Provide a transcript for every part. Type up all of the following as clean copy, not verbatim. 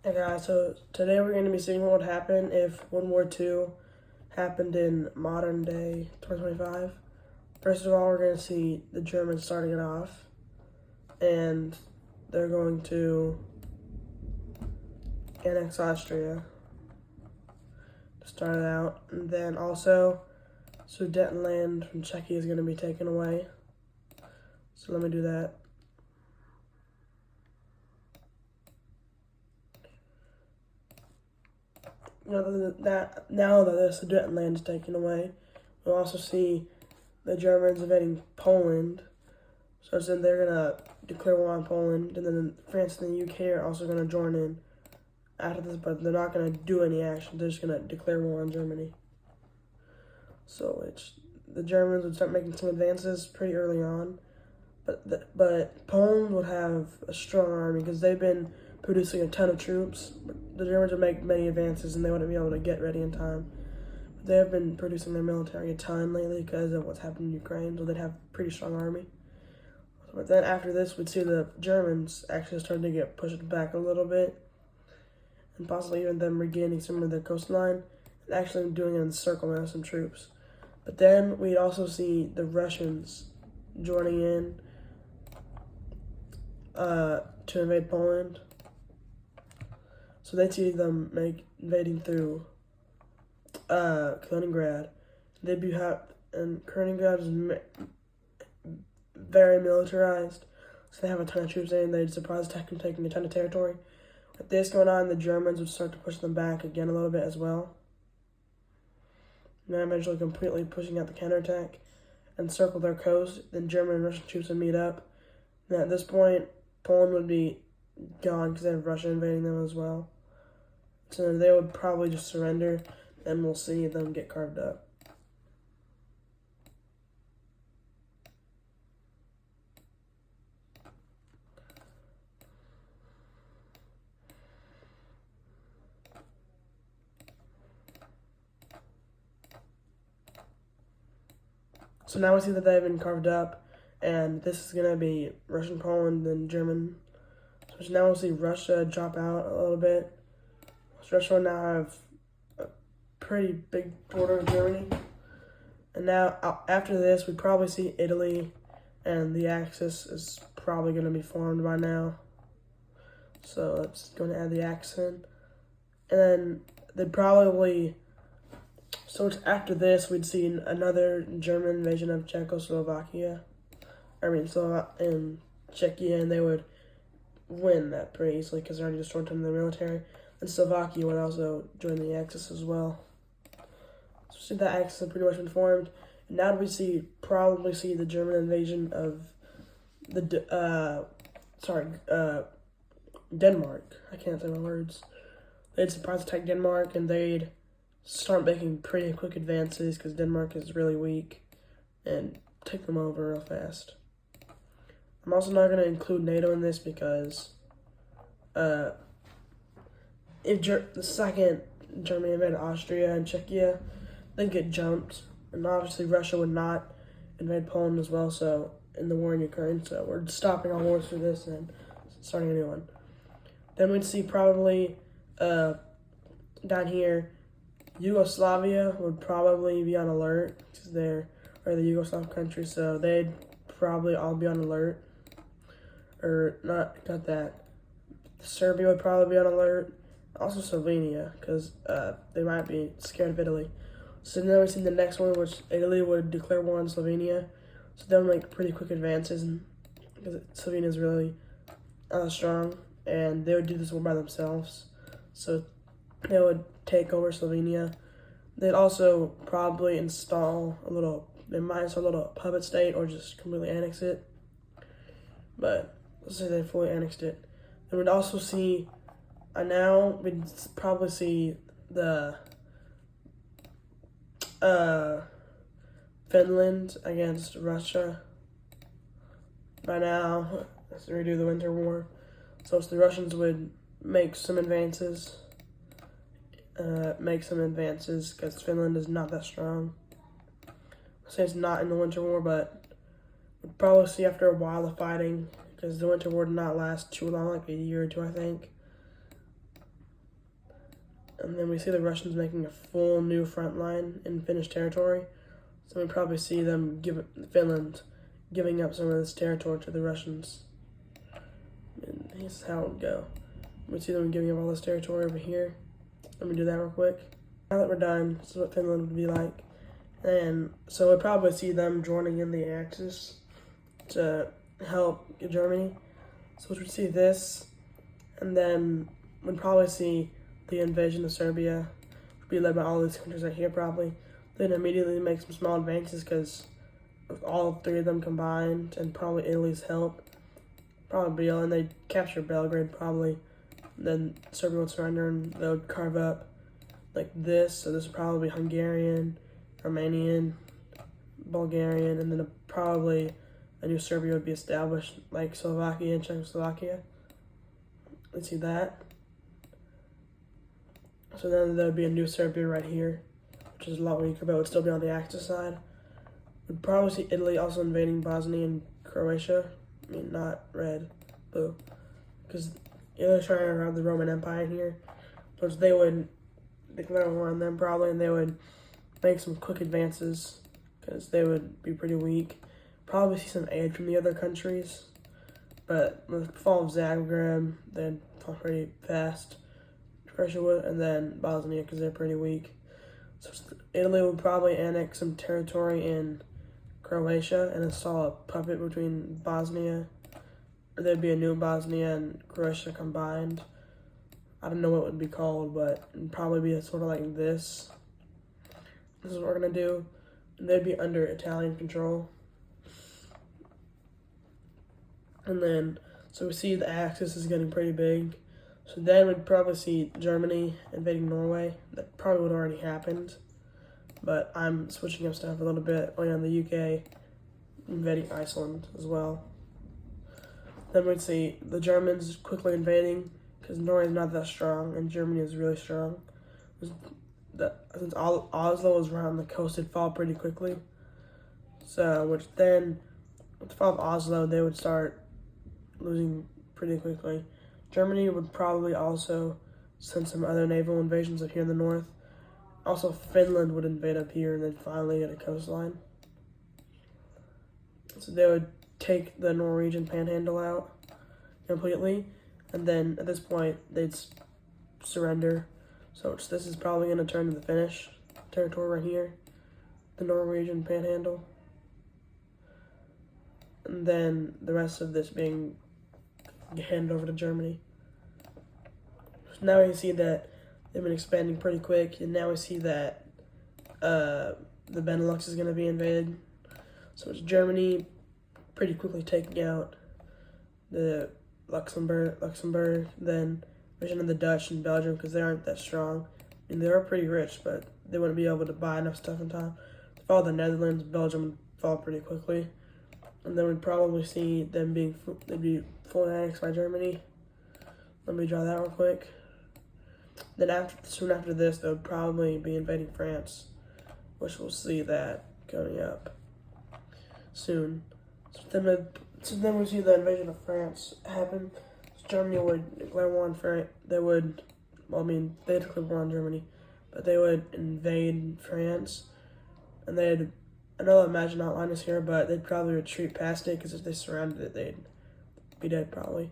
Hey guys, so today we're going to be seeing what would happen if World War II happened in modern day 2025. First of all, we're going to see the Germans starting it off, and they're going to annex Austria to start it out. And then also, Sudetenland from Czechia is going to be taken away. So let me do that. Now that the Sudetenland is taken away, we'll also see the Germans invading Poland. So then they're gonna declare war on Poland, and then France and the UK are also gonna join in after this, but they're not gonna do any action. They're just gonna declare war on Germany. So the Germans would start making some advances pretty early on, but Poland would have a strong army because they've been producing a ton of troops. The Germans would make many advances and they wouldn't be able to get ready in time. They have been producing their military a ton lately because of what's happened in Ukraine, so they'd have a pretty strong army. But then after this, we'd see the Germans actually starting to get pushed back a little bit, and possibly even them regaining some of their coastline and actually doing an encirclement of some troops. But then we'd also see the Russians joining in to invade Poland. So they'd see them invading through Kaliningrad. And Kaliningrad is very militarized, so they have a ton of troops there, and they'd surprise attack them, taking a ton of territory. With this going on, the Germans would start to push them back again a little bit as well. And then eventually completely pushing out the counterattack and circle their coast. Then German and Russian troops would meet up. And at this point, Poland would be gone because they have Russia invading them as well. So they would probably just surrender, and we'll see them get carved up. So now we see that they've been carved up, and this is going to be Russian Poland and German. So now we'll see Russia drop out a little bit. So Russia will now have a pretty big border with Germany. And now after this, we probably see Italy, and the Axis is probably going to be formed by now. So let's go and add the Axis in. And then they'd probably... So after this, we'd see another German invasion of Czechia, and they would win that pretty easily because they already destroyed them in their military. And Slovakia would also join the Axis as well. So that Axis had pretty much been formed. And now we probably see the German invasion of Denmark. I can't say my words. They'd surprise attack Denmark, and they'd start making pretty quick advances because Denmark is really weak, and take them over real fast. I'm also not going to include NATO in this because if the second Germany invaded Austria and Czechia, they'd get jumped, and obviously Russia would not invade Poland as well, so in the war in Ukraine, so we're stopping all wars through this and starting a new one. Then we'd see probably down here, Yugoslavia would probably be on alert because they're the Yugoslav country, so they'd probably all be on alert. Or not that. Serbia would probably be on alert. Also Slovenia, because they might be scared of Italy. So then we see the next one, which Italy would declare war on Slovenia. So they'll make pretty quick advances, because Slovenia is really strong, and they would do this war by themselves. So they would take over Slovenia. They'd also probably they might install a little puppet state or just completely annex it. But let's say they fully annexed it. Then we'd also see, we'd probably see the Finland against Russia. By now, let's redo the Winter War. So the Russians would make some advances because Finland is not that strong. I'll say it's not in the Winter War, but we'll probably see after a while the fighting because the Winter War did not last too long, like a year or two, I think. And then we see the Russians making a full new front line in Finnish territory. So we probably see them Finland giving up some of this territory to the Russians. And here's how it would go. We see them giving up all this territory over here. Let me do that real quick. Now that we're done, this is what Finland would be like. And so we'd probably see them joining in the Axis to help Germany. So we'd see this, and then we'd probably see the invasion of Serbia, would be led by all these countries right here probably. Then immediately make some small advances because of all three of them combined, and probably Italy's help, probably, and they'd capture Belgrade probably. Then Serbia would surrender and they would carve up like this. So this would probably be Hungarian, Romanian, Bulgarian, and then probably a new Serbia would be established, like Slovakia and Czechoslovakia. Let's see that. So then there would be a new Serbia right here, which is a lot weaker, but would still be on the Axis side. We'd probably see Italy also invading Bosnia and Croatia. I mean, not red, blue, because Italy's trying to around the Roman Empire here, which they would declare war on them probably, and they would make some quick advances because they would be pretty weak. Probably see some aid from the other countries, but with the fall of Zagreb, they'd fall pretty fast. Croatia would, and then Bosnia because they're pretty weak. So Italy would probably annex some territory in Croatia and install a puppet between Bosnia. Or there'd be a new Bosnia and Croatia combined. I don't know what it would be called, but it'd probably be sort of like this. This is what we're gonna do. And they'd be under Italian control. And then, so we see the Axis is getting pretty big. So then we'd probably see Germany invading Norway. That probably would have already happened. But I'm switching up stuff a little bit. Oh yeah, and the UK invading Iceland as well. Then we'd see the Germans quickly invading because Norway is not that strong and Germany is really strong. Since Oslo was around the coast, it'd fall pretty quickly. So, which then, with the fall of Oslo, they would start losing pretty quickly. Germany would probably also send some other naval invasions up here in the north. Also, Finland would invade up here and then finally get a coastline. So they would take the Norwegian panhandle out completely, and then at this point, they'd surrender. So this is probably going to turn to the Finnish territory right here, the Norwegian panhandle. And then the rest of this being handed over to Germany. So now we see that they've been expanding pretty quick, and now we see that the Benelux is going to be invaded. So it's Germany pretty quickly taking out the Luxembourg, then invasion of the Dutch and Belgium because they aren't that strong. I mean, they are pretty rich, but they wouldn't be able to buy enough stuff in time. To follow the Netherlands, Belgium would fall pretty quickly. And then we'd probably see them they'd be fully annexed by Germany. Let me draw that real quick. Then soon after this, they would probably be invading France, which we'll see that coming up soon. So then we see the invasion of France happen. So Germany would declare war on France. They declare war on Germany, but they would invade France, and I know the Imagine outline is here, but they'd probably retreat past it because if they surrounded it, they'd be dead probably.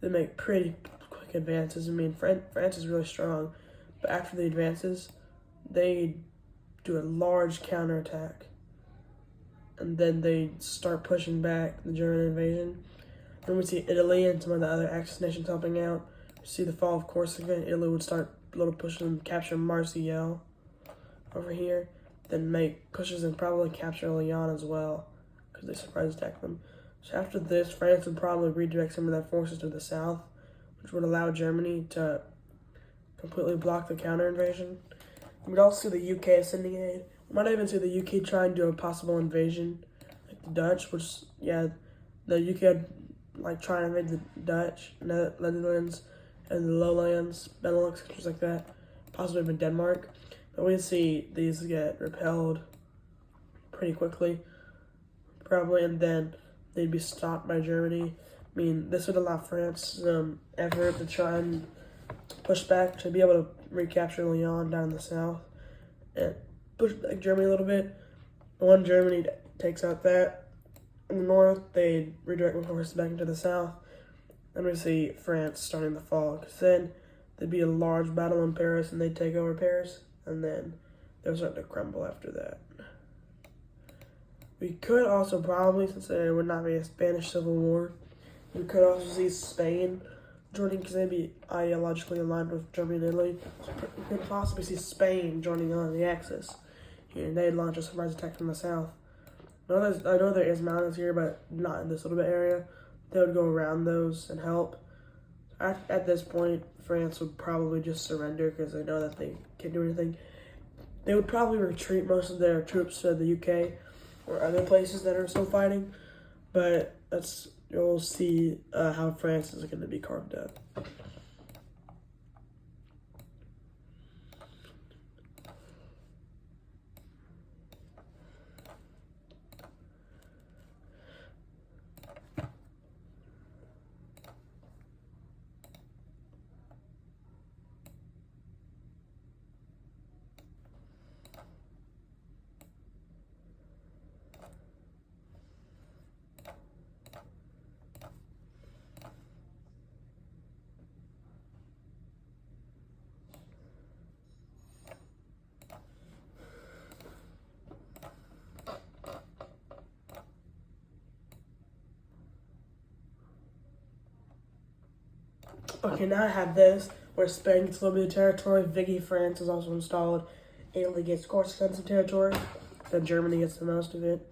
They make pretty quick advances. I mean, France is really strong, but after the advances, they do a large counterattack. And then they start pushing back the German invasion. Then we see Italy and some of the other Axis nations helping out. We see the fall of Corsica, and Italy would start a little pushing and capture Marseille over here. Then make pushes and probably capture Lyon as well, because they surprise attack them. So after this, France would probably redirect some of their forces to the south, which would allow Germany to completely block the counter invasion. We'd also see the UK sending aid. We might even see the UK try and do a possible invasion, like the Dutch, which, yeah, the UK would try and invade the Dutch, Netherlands, and the lowlands, Benelux, countries like that, possibly even Denmark. But we'd see these get repelled pretty quickly, probably, and then they'd be stopped by Germany. I mean, this would allow France some effort to try and push back, to be able to recapture Lyon down in the south and push back Germany a little bit. When Germany takes out that in the north, they redirect the forces back into the south. And we see France starting to fall, because then there'd be a large battle in Paris and they'd take over Paris, and then they'll start to crumble after that. We could also probably, since there would not be a Spanish Civil War, we could also see Spain joining, because they'd be ideologically aligned with Germany and Italy. So we could possibly see Spain joining on the Axis here, and they'd launch a surprise attack from the south. I know there is mountains here, but not in this little bit area. They would go around those and help. At this point, France would probably just surrender, because they know that they can't do anything. They would probably retreat most of their troops to the UK or other places that are still fighting, but you'll see how France is going to be carved up. Okay, now I have this, where Spain gets a little bit of territory. Vichy France is also installed. Italy gets course-extensive territory. Then Germany gets the most of it.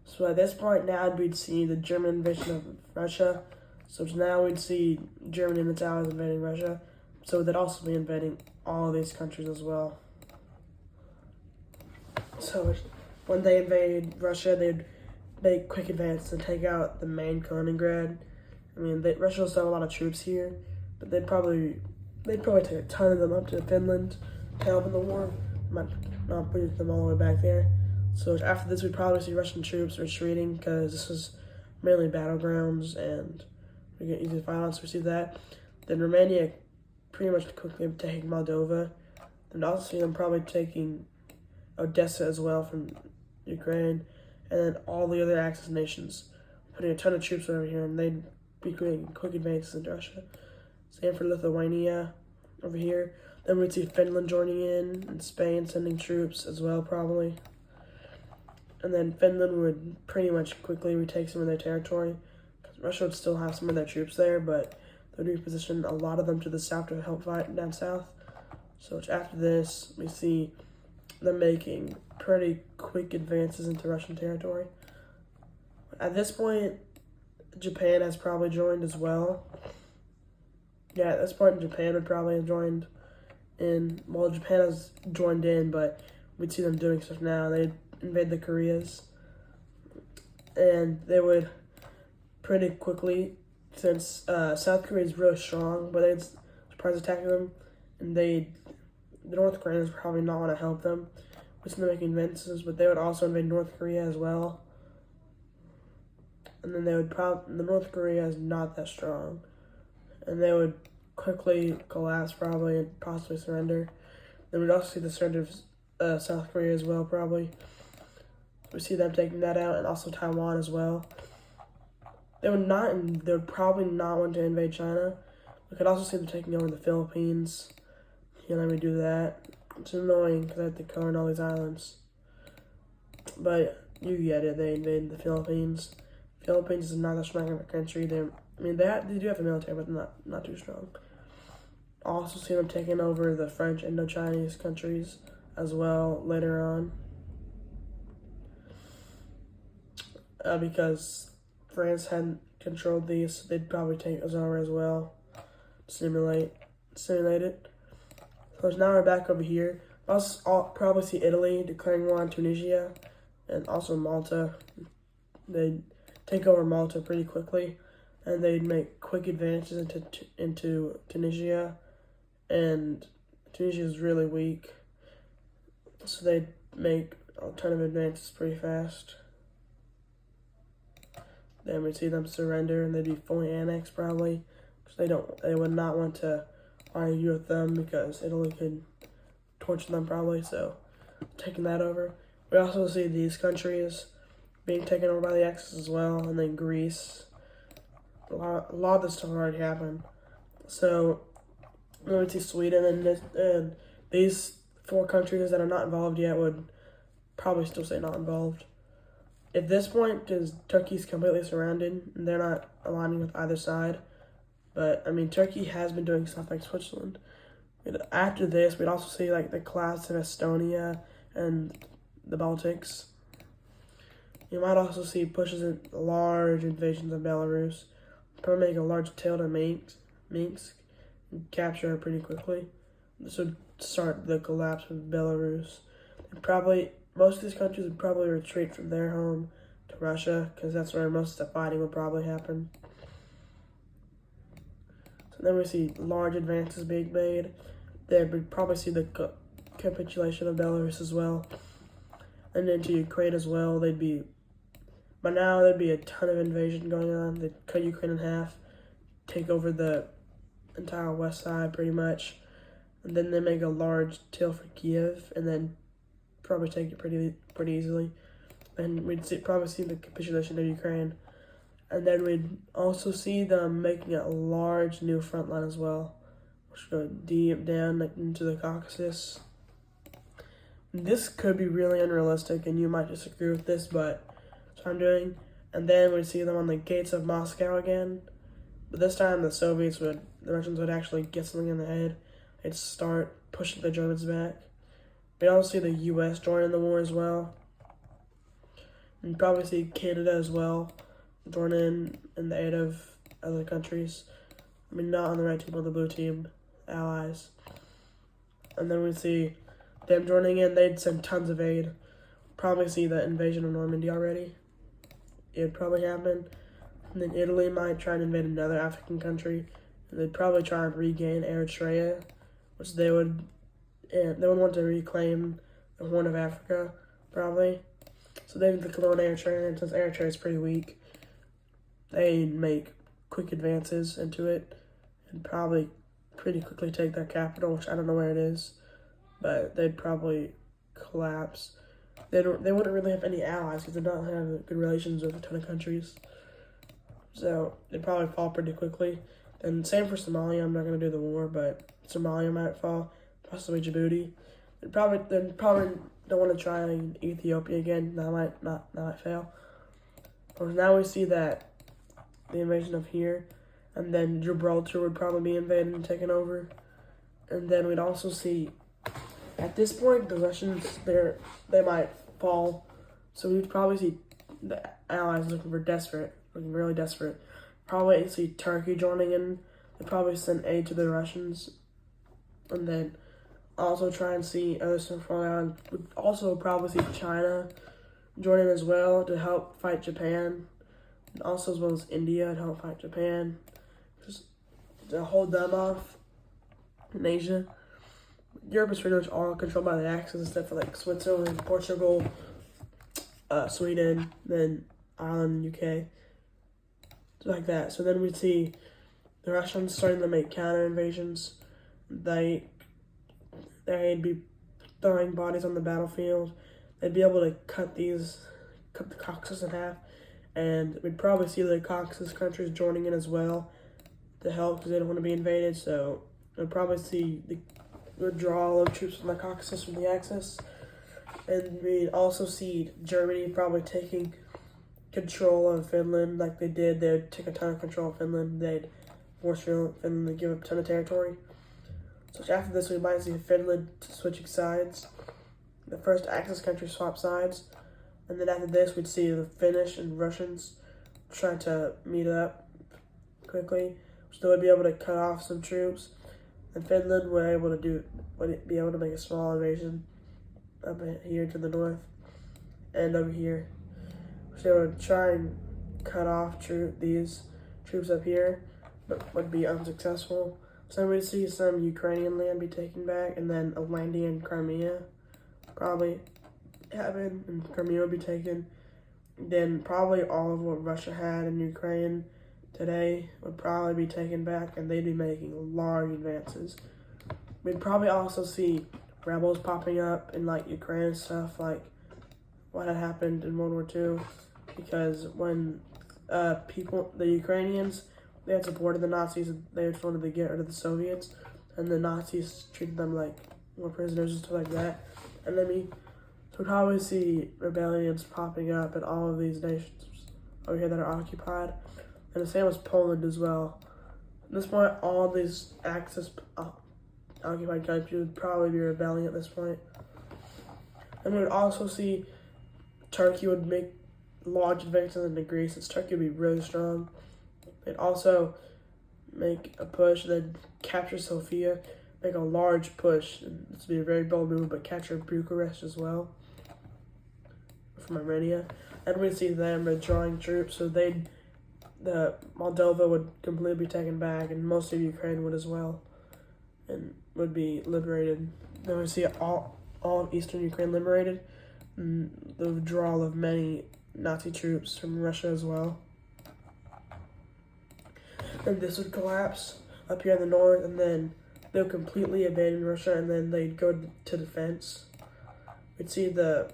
So at this point now, we'd see the German invasion of Russia. So now we'd see Germany and its allies invading Russia. So they'd also be invading all of these countries as well. So when they invade Russia, they'd make quick advance and take out the main Kaliningrad. I mean, Russia will still have a lot of troops here, but they'd probably take a ton of them up to Finland to help in the war. Might not put them all the way back there. So after this, we'd probably see Russian troops retreating, because this is mainly battlegrounds and we get easy violence. We see that. Then Romania pretty much quickly taking Moldova. And also see them probably taking Odessa as well from Ukraine. And then all the other Axis nations putting a ton of troops over here, and they'd be creating quick advances into Russia. Same for Lithuania over here. Then we'd see Finland joining in, and Spain sending troops as well, probably. And then Finland would pretty much quickly retake some of their territory, because Russia would still have some of their troops there, but they'd reposition a lot of them to the south to help fight down south. So after this, we see them making pretty quick advances into Russian territory. At this point, Japan has probably joined as well. Yeah, at this point, Japan would probably have joined in. Well, Japan has joined in, but we'd see them doing stuff now. They'd invade the Koreas, and they would pretty quickly, since South Korea is really strong, but they'd surprise attack them, and the North Koreans probably not want to help them with them making advances, but they would also invade North Korea as well. And then they would the North Korea is not that strong, and they would quickly collapse probably and possibly surrender. Then we'd also see the surrender of South Korea as well, probably. We see them taking that out, and also Taiwan as well. They would probably not want to invade China. We could also see them taking over the Philippines. Yeah, let me do that. It's annoying because I have to cover all these islands. But you get it, they invaded the Philippines. Philippines is not that strong of a country. They do have a military, but not too strong. Also see them taking over the French Indo-Chinese countries as well later on. Because France hadn't controlled these, so they'd probably take us over as well. Simulate it. So now we're back over here. I'll probably see Italy declaring war on Tunisia and also Malta. They'd take over Malta pretty quickly, and they'd make quick advances into Tunisia, and Tunisia is really weak, so they'd make a ton of advances pretty fast. Then we'd see them surrender, and they'd be fully annexed probably, because they would not want to argue with them because Italy could torture them probably, so taking that over. We also see these countries being taken over by the Axis as well, and then Greece. A lot of this stuff already happened. So then we see Sweden, and these 4 countries that are not involved yet would probably still say not involved. At this point, because Turkey's completely surrounded, and they're not aligning with either side. But, I mean, Turkey has been doing stuff like Switzerland. After this, we'd also see, like, the collapse in Estonia and the Baltics. You might also see pushes in large invasions of Belarus. Probably make a large tail to Minsk and capture it pretty quickly. This would start the collapse of Belarus. And probably, most of these countries would probably retreat from their home to Russia, because that's where most of the fighting would probably happen. So then we see large advances being made. Then we'd probably see the capitulation of Belarus as well. And into Ukraine as well. By now there'd be a ton of invasion going on. They'd cut Ukraine in half, take over the entire west side pretty much. And then they make a large tail for Kiev, and then probably take it pretty easily. And we'd probably see the capitulation of Ukraine. And then we'd also see them making a large new front line as well, which would go deep down into the Caucasus. This could be really unrealistic, and you might disagree with this, but that's what I'm doing. And then we'd see them on the gates of Moscow again. But this time the Russians would actually get something in the head. They'd start pushing the Germans back. We'd also see the U.S. join in the war as well. And probably see Canada as well join in the aid of other countries. I mean, not on the red team, on the blue team, allies. And then we'd see them joining in. They'd send tons of aid. Probably see the invasion of Normandy already. It would probably happen. And then Italy might try and invade another African country. And they'd probably try and regain Eritrea, which they would want to reclaim the Horn of Africa, probably. So they would clone Eritrea, and since Eritrea is pretty weak, they'd make quick advances into it and probably pretty quickly take their capital, which I don't know where it is, but they'd probably collapse. They wouldn't really have any allies because they don't have good relations with a ton of countries. So they'd probably fall pretty quickly. And same for Somalia. I'm not going to do the war, but Somalia might fall. Possibly Djibouti. They probably don't want to try Ethiopia again. That might fail. But now we see that the invasion of here, and then Gibraltar would probably be invaded and taken over. And then we'd also see, at this point, the Russians, they might fall. So we'd probably see the Allies looking really desperate. Probably see Turkey joining in. They'd probably send aid to the Russians. And then also try and see other stuff going on. We'd also probably see China join in as well to help fight Japan. And also as well as India to help fight Japan. Just to hold them off in Asia. Europe is pretty much all controlled by the Axis, except for like Switzerland, Portugal, Sweden, then Ireland, UK, like that. So then we'd see the Russians starting to make counter invasions. They'd be throwing bodies on the battlefield. They'd be able to cut the Caucasus in half, and we'd probably see the Caucasus countries joining in as well to help because they don't want to be invaded. So we'd probably see the withdrawal of troops from the Caucasus from the Axis. And we'd also see Germany probably taking control of Finland like they did. They would take a ton of control of Finland. They'd force Finland to give up a ton of territory. So after this, we might see Finland switching sides. The first Axis country swap sides. And then after this, we'd see the Finnish and Russians try to meet up quickly. So they would be able to cut off some troops. And Finland would be able to make a small invasion up here to the north and over here. So they would try and cut off these troops up here, but would be unsuccessful. So we'd see some Ukrainian land be taken back, and then a landing in Crimea probably happen, and Crimea would be taken. Then probably all of what Russia had in Ukraine today would probably be taken back, and they'd be making large advances. We'd probably also see rebels popping up in like Ukraine and stuff, like what had happened in World War II, because when the Ukrainians, they had supported the Nazis, they just wanted to get rid of the Soviets, and the Nazis treated them like more prisoners and stuff like that. And then we probably see rebellions popping up in all of these nations over here that are occupied, and the same as Poland as well. At this point, all these Axis occupied countries would probably be rebelling at this point. And we would also see Turkey would make large advances into Greece, since Turkey would be really strong. They'd also make a push, then capture Sofia, make a large push. And this would be a very bold move, but capture Bucharest as well from Armenia. And we'd see them withdrawing troops, so the Moldova would completely be taken back, and most of Ukraine would as well, and would be liberated. Then we see all of eastern Ukraine liberated, and the withdrawal of many Nazi troops from Russia as well. And this would collapse up here in the north, and then they'll completely abandon Russia, and then they'd go to defense. We'd see the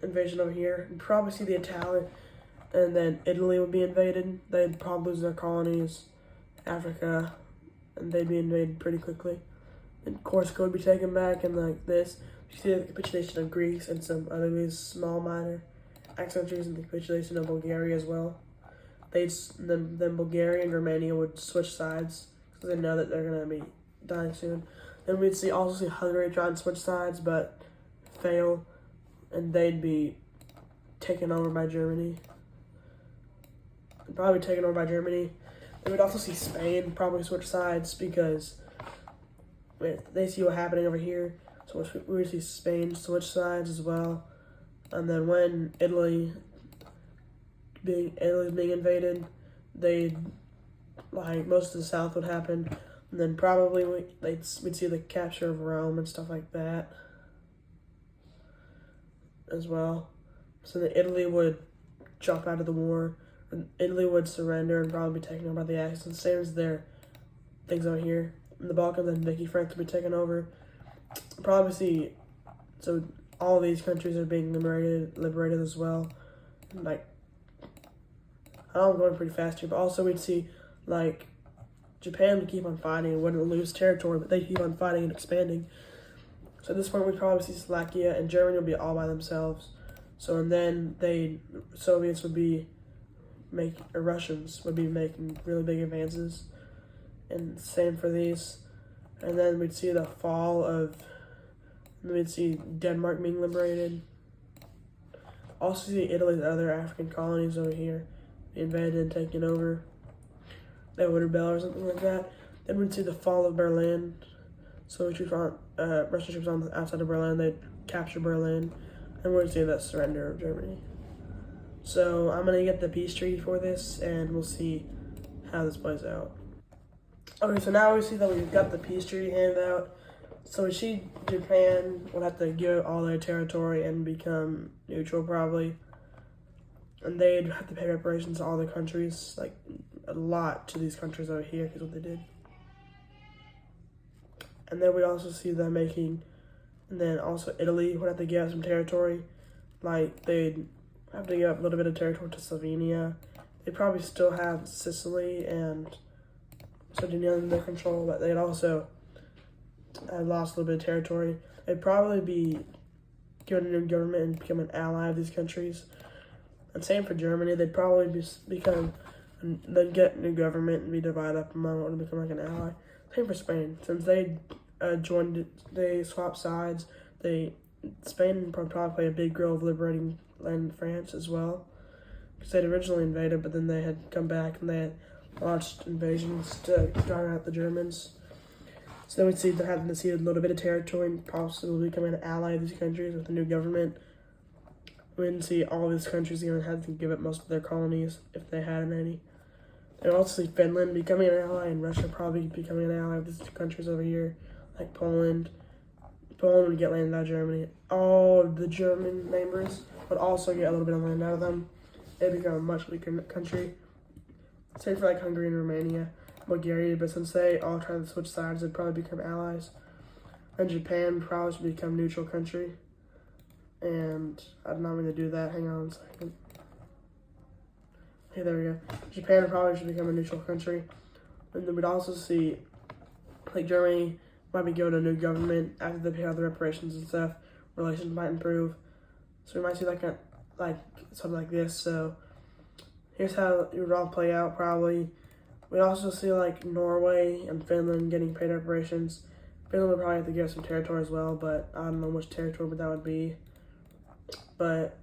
invasion over here. We'd probably see the Italian, and then Italy would be invaded. They'd probably lose their colonies, Africa, and they'd be invaded pretty quickly. And Corsica would be taken back, and like this, you see the capitulation of Greece and some other these small minor countries, and the capitulation of Bulgaria as well. Then Bulgaria and Romania would switch sides because they know that they're gonna be dying soon. Then we'd also see Hungary try and switch sides, but fail, and they'd be taken over by Germany. Probably taken over by Germany. And we'd also see Spain probably switch sides because they see what's happening over here. So we would see Spain switch sides as well. And then when Italy's being invaded, most of the south would happen. And then probably we'd see the capture of Rome and stuff like that as well. So then Italy would drop out of the war, and Italy would surrender and probably be taken over by the Axis, same as their things over here. In the Balkans, then Vicky France would be taken over. Probably see, so all of these countries are being liberated as well. Like, I know I'm going pretty fast here, but also we'd see, like, Japan would keep on fighting and wouldn't lose territory, but they keep on fighting and expanding. So at this point, we'd probably see Slovakia, and Germany would be all by themselves. So, and then Soviets would be Russians would be making really big advances, and same for these. And then we'd see we'd see Denmark being liberated. Also see Italy's other African colonies over here being invaded and taken over. They would rebel or something like that. Then we'd see the fall of Berlin. So Russian troops on the outside of Berlin, they'd capture Berlin, and we'd see the surrender of Germany. So I'm gonna get the peace treaty for this, and we'll see how this plays out. Okay, so now we see that we've got the peace treaty handed out. So we see Japan would have to give all their territory and become neutral probably. And they'd have to pay reparations to all the countries, like a lot to these countries over here, because what they did. And then we also see them and then also Italy would have to give up some territory. Like, they'd have to give up a little bit of territory to Slovenia. They'd probably still have Sicily and Sardinia in their control, but they'd also lost a little bit of territory. They'd probably be given a new government and become an ally of these countries. And same for Germany. They'd probably then get a new government and be divided up among what would become like an ally. Same for Spain. Since they they swapped sides. Spain probably play a big role of liberating land in France as well, because they'd originally invaded, but then they had come back and they had launched invasions to drive out the Germans. So then we'd see they're having to cede a little bit of territory and possibly becoming an ally of these countries with the new government. We'd see all these countries going to have to give up most of their colonies if they had any. They'd also see Finland becoming an ally, and Russia probably becoming an ally of these countries over here, like Poland. Poland would get land out of Germany. All the German neighbors would also get a little bit of land out of them. They'd become a much weaker country. Same for like Hungary and Romania, Bulgaria, but since they all try to switch sides, they'd probably become allies. And Japan probably should become neutral country. And I'm not going to do that. Hang on a second. Okay, there we go. Japan probably should become a neutral country. And then we'd also see, like, Germany might be given a new government after they pay out the reparations and stuff. Relations might improve. So we might see like something like this. So here's how it would all play out probably. We'd also see like Norway and Finland getting paid reparations. Finland would probably have to give some territory as well, but I don't know which territory that would be. But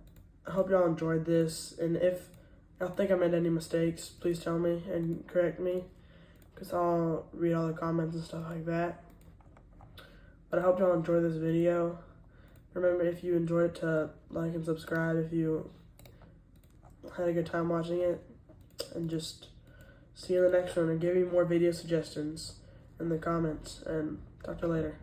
I hope y'all enjoyed this, and if y'all think I made any mistakes, please tell me and correct me, because I'll read all the comments and stuff like that. But I hope y'all enjoyed this video. Remember, if you enjoyed it, to like and subscribe if you had a good time watching it. And just see you in the next one, and give me more video suggestions in the comments, and talk to you later.